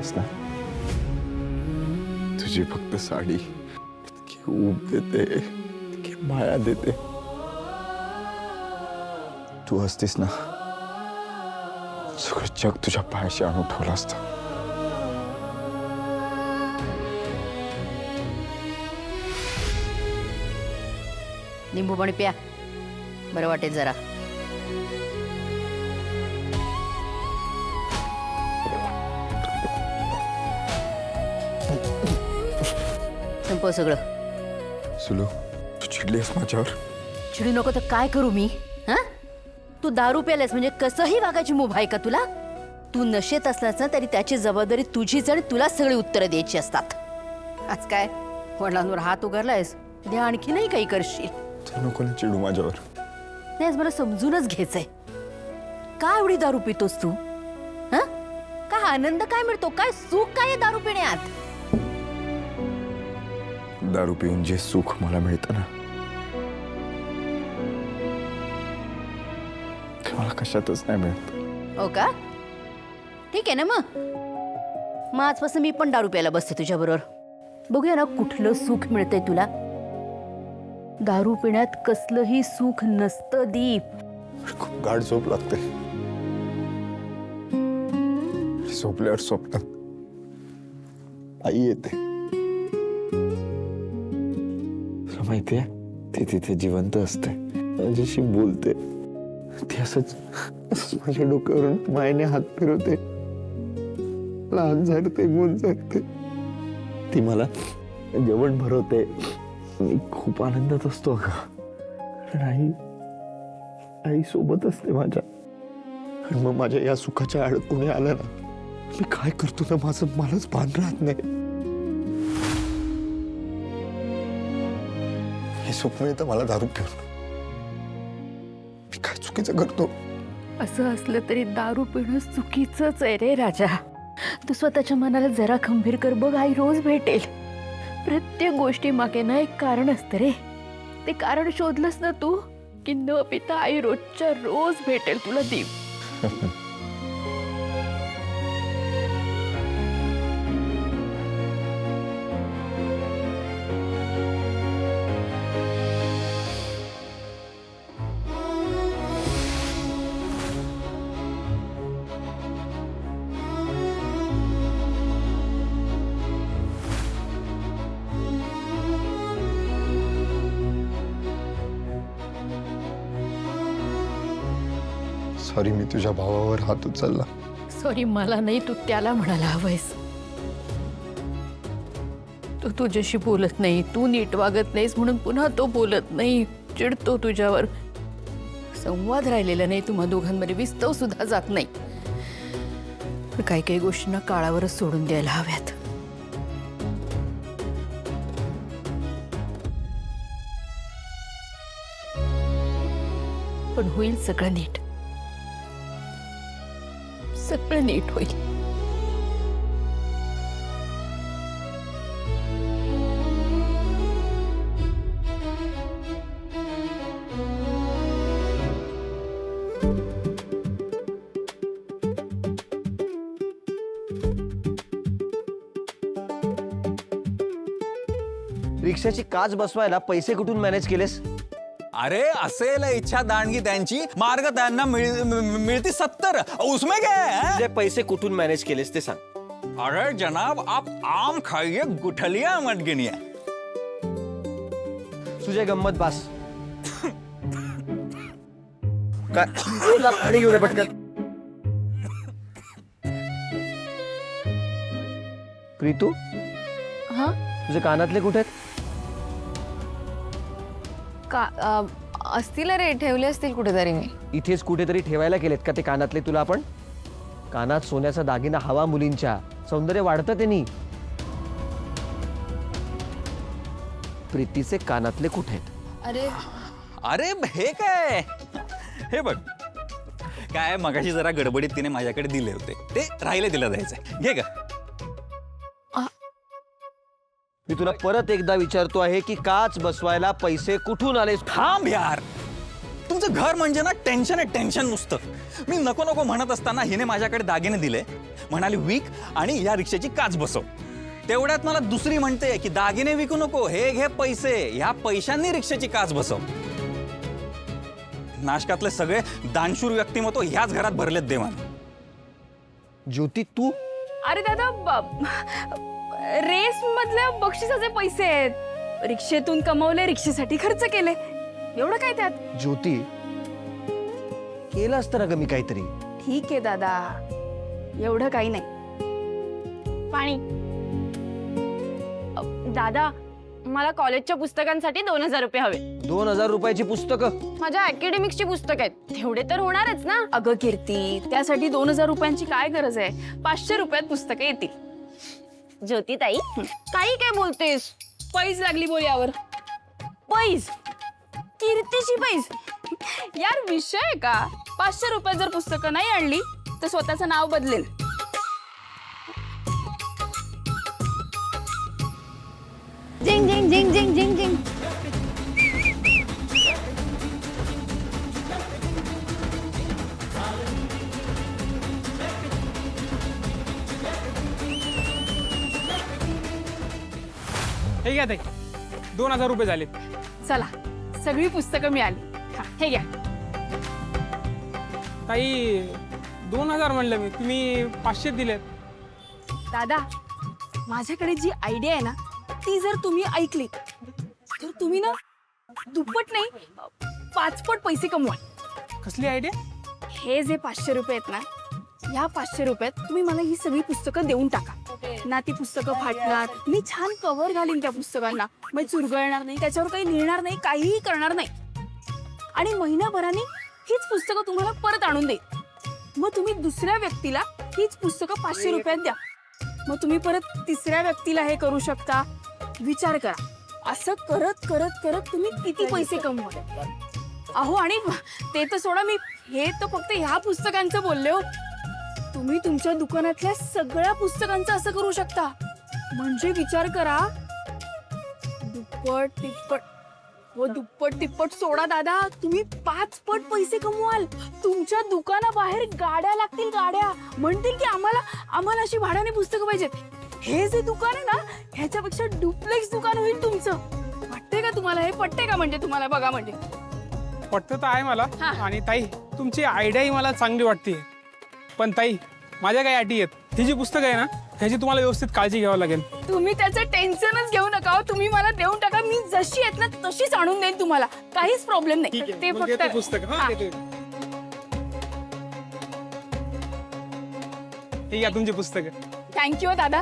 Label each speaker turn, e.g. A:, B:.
A: आहेस ना, तुझी फक्त साडी इतकी ऊब देते, इतकी माया देते. तू असतीस ना, सगळं जग तुझ्या पायाशी आणून ठेवलं असतं.
B: लिंबू पाणी प्या, बरं वाटेल जरा. संपव सगळं.
A: सुलू, तू चिडलीस माझ्यावर?
B: चिडू नको तर काय करू मी? हा, तू दारू प्यायलास म्हणजे कसंही वागायची मुभा आहे का तुला? तू नशेत असलास ना तरी त्याची जबाबदारी तुझीच आणि तुला सगळी उत्तरं द्यायची असतात. आज काय वडिलांवर हात उगारलायस, उद्या आणखी नाही काही करशील.
A: तू नको ना चिडू माझ्यावर.
B: नाही, मला समजूनच घ्यायचंय. काय एवढी दारू पितोस तू? हा, काय आनंद काय मिळतो, काय सुख काय आहे दारू पिण्यात?
A: दारू पिऊन जे सुख मला मिळतं ना, ते मला कशातच नाही मिळत.
B: हो का? ठीक आहे ना मग आजपासून मी पण दारू प्यायला बसते तुझ्या बरोबर. बघूया ना कुठलं सुख मिळतंय तुला. दारू पिण्यात कसलंही सुख नसतं दीप.
A: खूप गाढ झोप लागते. झोपल्यावर स्वप्नात आई येते. तुला माहितीये, ती तिथे जिवंत असते, माझ्याशी बोलते. ती असंच माझ्या डोक्यावरून मायेने हात फिरवते, लहान झाडते, गुण झाडते. ती मला जेवण भरवते. मी खूप आनंदात असतो अगं. आई सोबत असते माझ्या. आणि मग माझ्या या सुखाच्या आड कोणी आलं ना, मी काय करतो ना माझं मलाच भान राहत नाही. हे सुख मिळतं मला दारू पिऊन. मी काय चुकीचं करतो?
B: असं असलं तरी दारू पिणं चुकीचंच आहे रे राजा. तू स्वतःच्या मनाला जरा खंबीर कर बघ, आई रोज भेटेल. प्रत्येक गोष्टी मागे ना एक कारण असतं रे. ते कारण शोधलंस ना तू की न पिता आई रोजच्या रोज भेटेल तुला दीप.
A: सॉरी, मी तुझ्या भावावर हात उचलला.
B: सॉरी मला नाही, तू त्याला म्हणायला हवंयस. तो तुझ्याशी बोलत नाही, तू नीट वागत नाहीस म्हणून पुन्हा तो बोलत नाही, चिडतो तुझ्यावर. संवाद राहिलेला नाही तुम्हा दोघांमध्ये, विस्तव सुद्धा जात नाही. पण काही काही गोष्टींना काळावरच सोडून द्यायला हव्यात. पण होईल सगळं नीट, सगळं नीट होईल.
C: रिक्षाची काच बसवायला पैसे कुठून मॅनेज केलेस?
D: अरे असेल इच्छा दांडगी त्यांची, मार्ग त्यांना मिळती 70, उसमें क्या है?
C: ते पैसे कुठून मॅनेज केलेस ते सांग.
D: अरे जनाब, आप आम खाइए, गुठलियां मत गिनिए.
C: तुझे गंमत बास. काय पाणी घेऊन ये पटकन. प्रीतू,
E: हा
C: तुझे कानातले कुठे आहेत?
E: का असतील रे, ठेवले असतील कुठेतरी मी.
C: इथेच कुठेतरी ठेवायला गेलेत का ते कानातले तुला? आपण कानात सोन्याचा दागिना हवा मुलींच्या, सौंदर्य वाढतं त्यांनी. प्रीतीचे कानातले कुठे आहेत?
E: अरे
D: अरे हे काय, हे बघ काय, मगाशी जरा गडबडीत तिने माझ्याकडे दिले होते, ते राहिले तिला द्यायचंय. घे का.
C: मी तुला परत एकदा विचारतो आहे की काच बसवायला पैसे कुठून आले?
D: थांब यार, तुमचं घर म्हणजे ना टेन्शन आहे, टेन्शन नुसतं. मी नको नको म्हणत असताना हिने माझ्याकडे दागिने दिले, म्हणाली विक आणि या रिक्षाची काच बसव. तेवढ्यात मला दुसरी म्हणते की दागिने विकू नको, हे घे पैसे, ह्या पैशांनी रिक्षाची काच बसव. नाशकातले सगळे दानशूर व्यक्तिमत्व ह्याच घरात भरलेत देवाने.
C: ज्योती तू
E: अरे दादा, रेस मधल्या बक्षिसाचे पैसे आहेत. रिक्षेतून कमवले, रिक्षेसाठी खर्च केले, एवढं काय त्यात?
C: ज्योती केलं असतं ना ग मी काहीतरी.
E: ठीक आहे दादा, एवढं काही नाही. पाणी. दादा, मला कॉलेजच्या पुस्तकांसाठी 2000 रुपये हवे.
C: 2000 रुपयाची पुस्तकं?
E: माझ्या अकॅडमिक्सची पुस्तक आहेत, तेवढे तर होणारच ना. अगं कीर्ती, त्यासाठी 2000 रुपयांची काय गरज आहे? 500 रुपयात पुस्तकं येतील. ज्योती ताई, काही काय बोलतेस? पैज लागली बोल यावर. पैज? कीर्तीची पैज? यार विषय आहे का? 500 रुपयात जर पुस्तकं नाही आणली तर स्वतःचं नाव बदलेल. जिंग जिंग जिंग जिंग जिंग जिंग.
F: हे घ्या ताई, 2000 रुपये झाले.
E: चला, सगळी पुस्तकं मिळाली. हा, हे घ्या.
F: ताई 2000 म्हणलं मी, तुम्ही 500 दिलेत.
E: दादा, माझ्याकडे जी आयडिया आहे ना, ती जर तुम्ही ऐकली तर तुम्ही ना दुप्पट नाही 5पट पैसे कमवाल.
F: कसली आयडिया?
E: हे जे 500 रुपये आहेत ना, या 500 रुपयात तुम्ही मला ही सगळी पुस्तकं देऊन टाका ना. ती पुस्तकं फाटणार, मी छान कव्हर घालीन त्या पुस्तकांना, मग चुरगळणार नाही, त्याच्यावर काही लिहिणार नाही, काहीही करणार नाही. आणि महिनाभराने हीच पुस्तकं तुम्हाला परत आणून देईल. मग तुम्ही दुसऱ्या व्यक्तीला हीच पुस्तकं 500 रुपयात द्या. मग तुम्ही परत तिसऱ्या व्यक्तीला हे करू शकता. विचार करा, असं करत करत करत तुम्ही किती पैसे कमवा. अहो, आणि ते तर सोडा, मी हे तर फक्त ह्या पुस्तकांचं बोलले हो. तुम्ही तुमच्या दुकानातल्या सगळ्या पुस्तकांचं असं करू शकता. म्हणजे विचार करा, दुप्पट तिप्पट व दुप्पट तिप्पट सोडा दादा, तुम्ही 5पट पैसे कमवाल. तुमच्या दुकानाबाहेर गाड्या लागतील, गाड्या म्हणतील की आम्हाला अशी भाड्याने पुस्तकं पाहिजेत. हे जे दुकान आहे ना, ह्याच्यापेक्षा डुप्लेक्स दुकान होईल तुमचं. वाटतंय का तुम्हाला? हे पटते का? म्हणजे तुम्हाला बघा, म्हणजे
F: पटतं तर आहे मला.
E: हा.
F: आणि ताई, तुमची आयडियाही मला चांगली वाटते. पण ताई, माझ्या काही अटी आहेत. ही जी पुस्तकं आहे ना, ह्याची तुम्हाला व्यवस्थित काळजी घ्यावी लागेल.
E: तुम्ही त्याचं टेन्शनच घेऊ नका हो. तुम्ही मला देऊन टाका, मी जशी आहेत ना तशीच आणून देईन तुम्हाला, काहीच प्रॉब्लेम नाही.
F: ठीक आहे,
E: ते
F: मग देतो
E: फक्त
F: पुस्तक.
E: हा.
F: हा, देतो. हे घ्या तुमची पुस्तकं.
E: थँक्यू दादा.